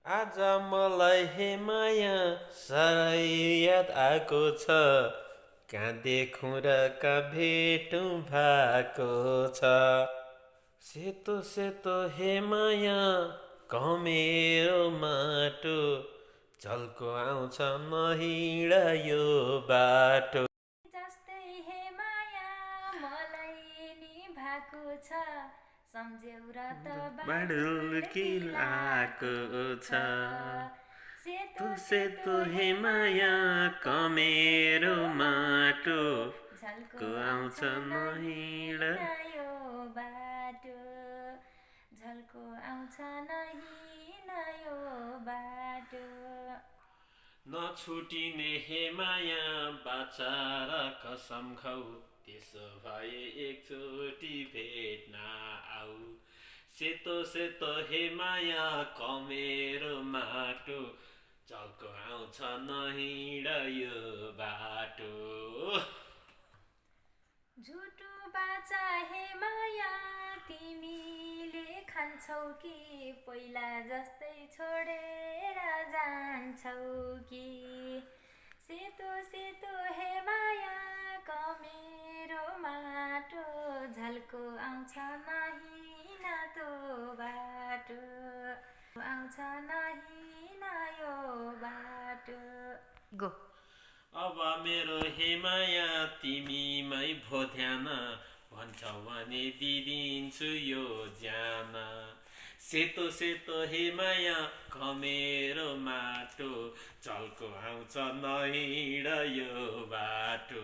आज मलाई हे माया साह्रै याद आएको छ। कहाँ देखौँ र कहाँ भेटौँ भएको छ। सेतो सेतो हे माया कमेरो माटो, झल्को आउँछ नहिँड यो बाटो। जस्तै हे माया मलाई नि भएको छ, सम्झेउ र त बाडुल बाडुल्की किलाको लाको छ। छ। सेतो तँ सेतो सेतो हे हे माया माया कमेरो कमेरो माटो, माटो, झल्को को आउँछ आउँछ नहिँड। नहिँड यो बाटो, झल्को आउँछ नहिँड यो बाटो। नछुटिने हे माया बाचा र कसम खाऊ, त्यसो भए एकचोटि भेट्न आऊ। सेतो सेतो हे माया कमेरो माटो, झल्को आउँछ नहिँड यो बाटो। झुटो बाचा हे माया तिमीले खान्छौ कि, पहिला जस्तै छोडेर जान्छौ कि। सेतो सेतो हे माया कमेरो माटो, झल्को आउँछ नहिँड त्यो बाटो, आउँछ नहिँड यो बाटो। गो अब मेरो हे माया तिमीमै भो ध्यान, भन्छौ भने दिदिन्छु यो ज्यान। सेतो सेतो हे माया कमेरो माटो, झल्को आउँछ नहिँड यो बाटो।